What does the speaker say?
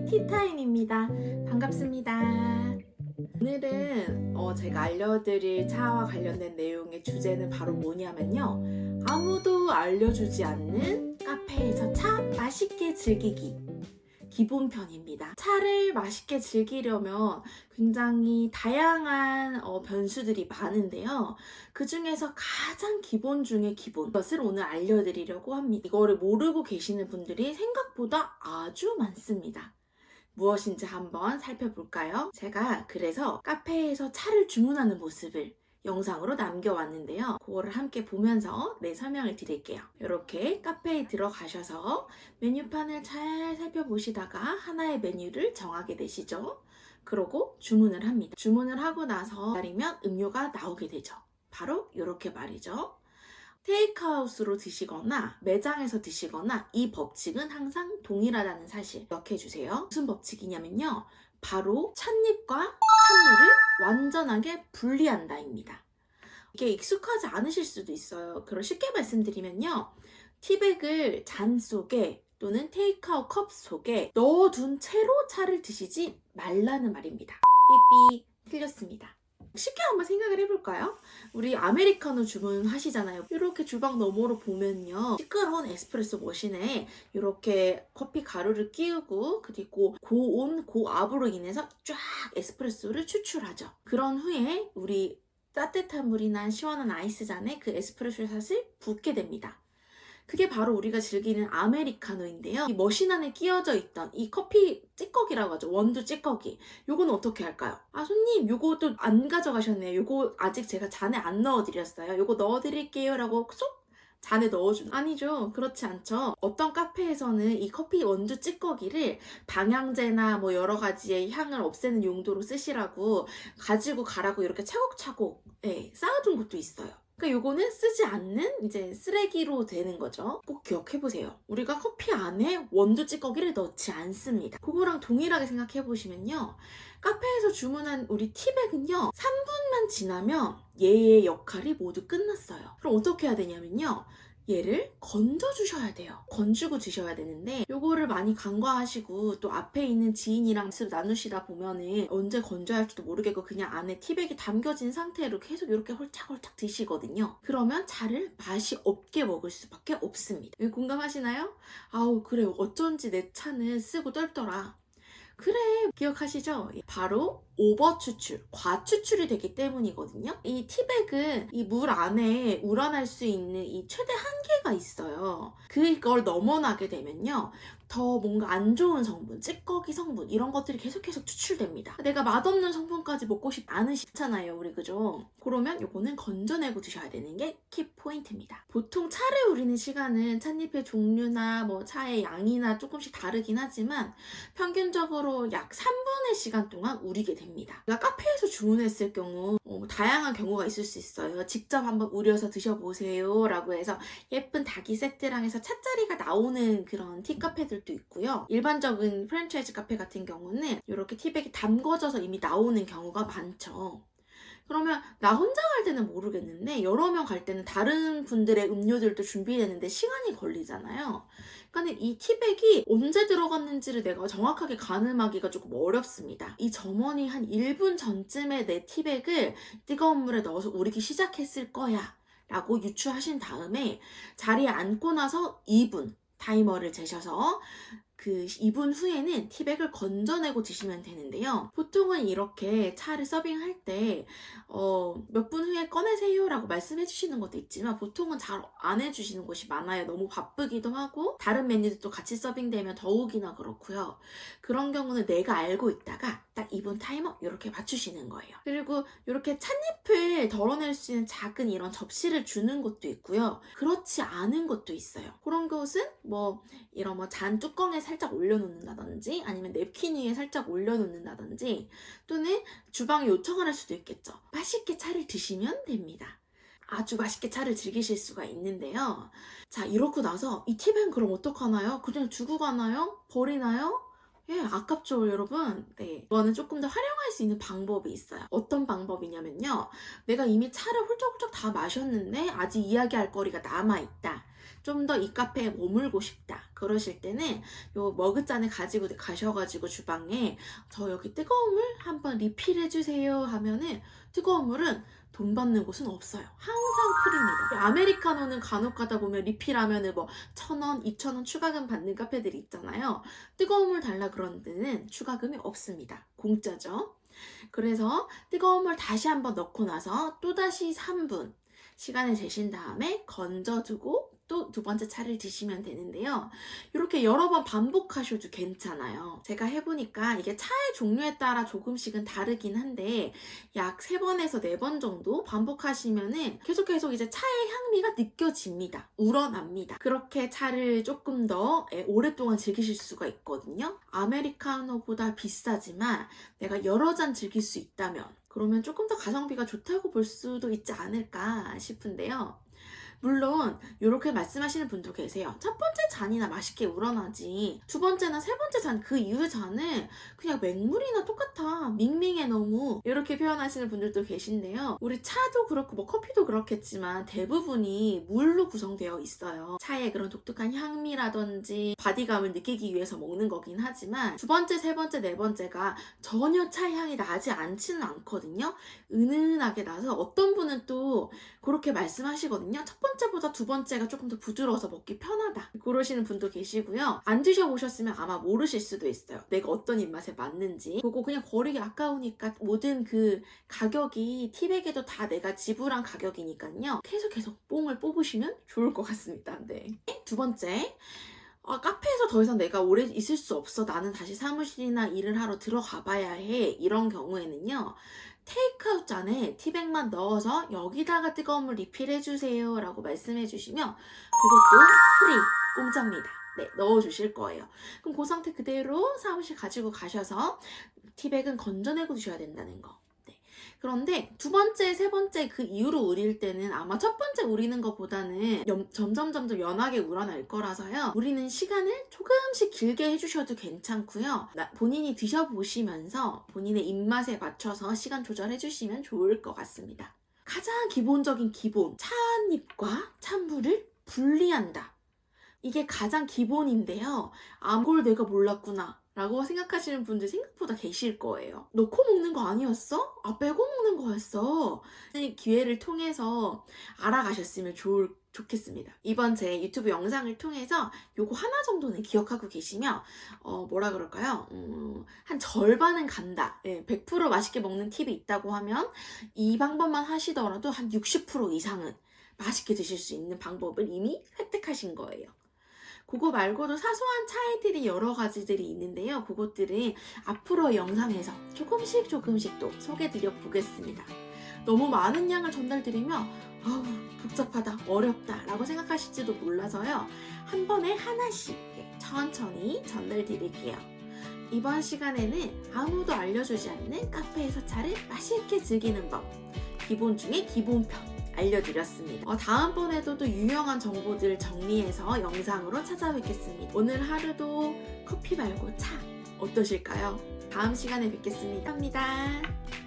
티타임입니다. 반갑습니다. 오늘은 제가 알려드릴 차와 관련된 내용의 주제는 바로 뭐냐면요. 아무도 알려주지 않는 카페에서 차 맛있게 즐기기. 기본편입니다. 차를 맛있게 즐기려면 굉장히 다양한 변수들이 많은데요. 그 중에서 가장 기본 중에 기본 것을 오늘 알려드리려고 합니다. 이거를 모르고 계시는 분들이 생각보다 아주 많습니다. 무엇인지 한번 살펴볼까요? 제가 그래서 카페에서 차를 주문하는 모습을 영상으로 남겨왔는데요. 그거를 함께 보면서 설명을 드릴게요. 이렇게 카페에 들어가셔서 메뉴판을 잘 살펴보시다가 하나의 메뉴를 정하게 되시죠. 그러고 주문을 합니다. 주문을 하고 나서 기다리면 음료가 나오게 되죠. 바로 이렇게 말이죠. 테이크아웃으로 드시거나 매장에서 드시거나 이 법칙은 항상 동일하다는 사실 기억해 주세요. 무슨 법칙이냐면요. 바로 찻잎과 찬물을 완전하게 분리한다입니다. 이게 익숙하지 않으실 수도 있어요. 그럼 쉽게 말씀드리면요. 티백을 잔 속에 또는 테이크아웃 컵 속에 넣어둔 채로 차를 드시지 말라는 말입니다. 삐삐 틀렸습니다. 쉽게 한번 생각을 해볼까요? 우리 아메리카노 주문하시잖아요. 이렇게 주방 너머로 보면요. 시끄러운 에스프레소 머신에 이렇게 커피 가루를 끼우고 그리고 고온, 고압으로 인해서 쫙 에스프레소를 추출하죠. 그런 후에 우리 따뜻한 물이나 시원한 아이스잔에 그 에스프레소 샷을 붓게 됩니다. 그게 바로 우리가 즐기는 아메리카노인데요. 이 머신 안에 끼워져 있던 이 커피 찌꺼기라고 하죠. 원두 찌꺼기. 요거는 어떻게 할까요? 아, 손님 요것도 안 가져가셨네요. 요거 아직 제가 잔에 안 넣어드렸어요. 요거 넣어드릴게요 라고 쏙 잔에 넣어준 아니죠. 그렇지 않죠. 어떤 카페에서는 이 커피 원두 찌꺼기를 방향제나 뭐 여러 가지의 향을 없애는 용도로 쓰시라고 가지고 가라고 이렇게 차곡차곡 쌓아둔 것도 있어요. 그러니까 요거는 쓰지 않는 이제 쓰레기로 되는 거죠. 꼭 기억해보세요. 우리가 커피 안에 원두 찌꺼기를 넣지 않습니다. 그거랑 동일하게 생각해보시면요. 카페에서 주문한 우리 티백은요. 3분만 지나면 얘의 역할이 모두 끝났어요. 그럼 어떻게 해야 되냐면요. 얘를 건져주셔야 돼요. 건지고 드셔야 되는데 요거를 많이 간과하시고 또 앞에 있는 지인이랑 습 나누시다 보면은 언제 건져야 할지도 모르겠고 그냥 안에 티백이 담겨진 상태로 계속 이렇게 홀짝홀짝 드시거든요. 그러면 차를 맛이 없게 먹을 수밖에 없습니다. 공감하시나요? 아우 그래요. 어쩐지 내 차는 쓰고 떨더라. 그래 기억하시죠? 바로 오버 추출, 과추출이 되기 때문이거든요. 이 티백은 이 물 안에 우러날 수 있는 이 최대 한계가 있어요. 그걸 넘어나게 되면요. 더 뭔가 안 좋은 성분, 찌꺼기 성분 이런 것들이 계속해서 추출됩니다. 내가 맛없는 성분까지 먹고 싶지 않으시잖아요. 우리 그죠? 그러면 요거는 건져내고 드셔야 되는 게 키포인트입니다. 보통 차를 우리는 시간은 찻잎의 종류나 뭐 차의 양이나 조금씩 다르긴 하지만 평균적으로 약 3분의 시간 동안 우리게 됩니다. 그러니까 카페에서 주문했을 경우 다양한 경우가 있을 수 있어요. 직접 한번 우려서 드셔보세요 라고 해서 예쁜 닭이 세트랑 해서 찻자리가 나오는 그런 티카페들도 있고요. 일반적인 프랜차이즈 카페 같은 경우는 이렇게 티백이 담궈져서 이미 나오는 경우가 많죠. 그러면 나 혼자 갈 때는 모르겠는데 여러 명 갈 때는 다른 분들의 음료들도 준비되는데 시간이 걸리잖아요. 그러니까 이 티백이 언제 들어갔는지를 내가 정확하게 가늠하기가 조금 어렵습니다. 이 점원이 한 1분 전쯤에 내 티백을 뜨거운 물에 넣어서 우리기 시작했을 거야 라고 유추하신 다음에 자리에 앉고 나서 2분 타이머를 재셔서 그 2분 후에는 티백을 건져내고 드시면 되는데요. 보통은 이렇게 차를 서빙할 때 몇 분 후에 꺼내세요 라고 말씀해 주시는 것도 있지만 보통은 잘 안 해주시는 곳이 많아요. 너무 바쁘기도 하고 다른 메뉴들도 같이 서빙되면 더욱이나 그렇고요. 그런 경우는 내가 알고 있다가 딱 2분 타이머 이렇게 맞추시는 거예요. 그리고 이렇게 찻잎을 덜어낼 수 있는 작은 이런 접시를 주는 곳도 있고요. 그렇지 않은 곳도 있어요. 그런 곳은 이런 잔 뚜껑에 살짝 올려놓는다든지 아니면 냅킨 위에 살짝 올려놓는다든지 또는 주방에 요청을 할 수도 있겠죠. 맛있게 차를 드시면 됩니다. 아주 맛있게 차를 즐기실 수가 있는데요. 자, 이러고 나서 이 티백은 그럼 어떡하나요? 그냥 두고 가나요? 버리나요? 예, 아깝죠, 여러분. 네. 이거는 조금 더 활용할 수 있는 방법이 있어요. 어떤 방법이냐면요. 내가 이미 차를 훌쩍훌쩍 다 마셨는데 아직 이야기할 거리가 남아있다. 좀 더 이 카페에 머물고 싶다 그러실 때는 요 머그잔을 가지고 가셔가지고 주방에 저 여기 뜨거운 물 한번 리필해주세요 하면은 뜨거운 물은 돈 받는 곳은 없어요. 항상 풀입니다. 아메리카노는 간혹 가다 보면 리필하면은 뭐 1,000원, 2,000원 추가금 받는 카페들이 있잖아요. 뜨거운 물 달라 그런 데는 추가금이 없습니다. 공짜죠. 그래서 뜨거운 물 다시 한번 넣고 나서 또다시 3분 시간을 재신 다음에 건져두고 또 두 번째 차를 드시면 되는데요. 이렇게 여러 번 반복하셔도 괜찮아요. 제가 해보니까 이게 차의 종류에 따라 조금씩은 다르긴 한데 약 3번에서 4번 정도 반복하시면은 계속 이제 차의 향미가 느껴집니다. 우러납니다. 그렇게 차를 조금 더 오랫동안 즐기실 수가 있거든요. 아메리카노보다 비싸지만 내가 여러 잔 즐길 수 있다면 그러면 조금 더 가성비가 좋다고 볼 수도 있지 않을까 싶은데요. 물론 이렇게 말씀하시는 분도 계세요. 첫 번째 잔이나 맛있게 우러나지 두 번째나 세 번째 잔 그 이후 잔은 그냥 맹물이나 똑같아 밍밍해 너무 이렇게 표현하시는 분들도 계신데요. 우리 차도 그렇고 뭐 커피도 그렇겠지만 대부분이 물로 구성되어 있어요. 차의 그런 독특한 향미라든지 바디감을 느끼기 위해서 먹는 거긴 하지만 두 번째, 세 번째, 네 번째가 전혀 차 향이 나지 않지는 않거든요. 은은하게 나서 어떤 분은 또 그렇게 말씀하시거든요. 첫 번째보다 두 번째가 조금 더 부드러워서 먹기 편하다 그러시는 분도 계시고요. 안 드셔보셨으면 아마 모르실 수도 있어요. 내가 어떤 입맛에 맞는지. 그거 그냥 버리기 아까우니까 모든 그 가격이 티백에도 다 내가 지불한 가격이니까요. 계속 뽕을 뽑으시면 좋을 것 같습니다. 네. 두 번째, 카페에서 더 이상 내가 오래 있을 수 없어. 나는 다시 사무실이나 일을 하러 들어가 봐야 해. 이런 경우에는요. 테이크아웃 잔에 티백만 넣어서 여기다가 뜨거운 물 리필해주세요 라고 말씀해주시면 그것도 프리, 공짜입니다. 네, 넣어주실 거예요. 그럼 그 상태 그대로 사무실 가지고 가셔서 티백은 건져내고 드셔야 된다는 거. 그런데 두 번째, 세 번째 그 이후로 우릴 때는 아마 첫 번째 우리는 것보다는 점점 연하게 우러날 거라서요. 우리는 시간을 조금씩 길게 해주셔도 괜찮고요. 본인이 드셔보시면서 본인의 입맛에 맞춰서 시간 조절해주시면 좋을 것 같습니다. 가장 기본적인 기본, 차잎과 찬물을 분리한다. 이게 가장 기본인데요. 그걸 내가 몰랐구나 라고 생각하시는 분들 생각보다 계실 거예요. 넣고 먹는 거 아니었어? 빼고 먹는 거였어. 이 기회를 통해서 알아가셨으면 좋겠습니다. 이번 제 유튜브 영상을 통해서 요거 하나 정도는 기억하고 계시면 뭐라 그럴까요? 한 절반은 간다. 100% 맛있게 먹는 팁이 있다고 하면 이 방법만 하시더라도 한 60% 이상은 맛있게 드실 수 있는 방법을 이미 획득하신 거예요. 그거 말고도 사소한 차이들이 여러 가지들이 있는데요. 그것들은 앞으로 영상에서 조금씩 또 소개드려 보겠습니다. 너무 많은 양을 전달드리면 복잡하다, 어렵다 라고 생각하실지도 몰라서요. 한 번에 하나씩 천천히 전달드릴게요. 이번 시간에는 아무도 알려주지 않는 카페에서 차를 맛있게 즐기는 법, 기본 중에 기본편 알려드렸습니다. 다음번에도 또 유용한 정보들 정리해서 영상으로 찾아뵙겠습니다. 오늘 하루도 커피 말고 차 어떠실까요? 다음 시간에 뵙겠습니다. 감사합니다.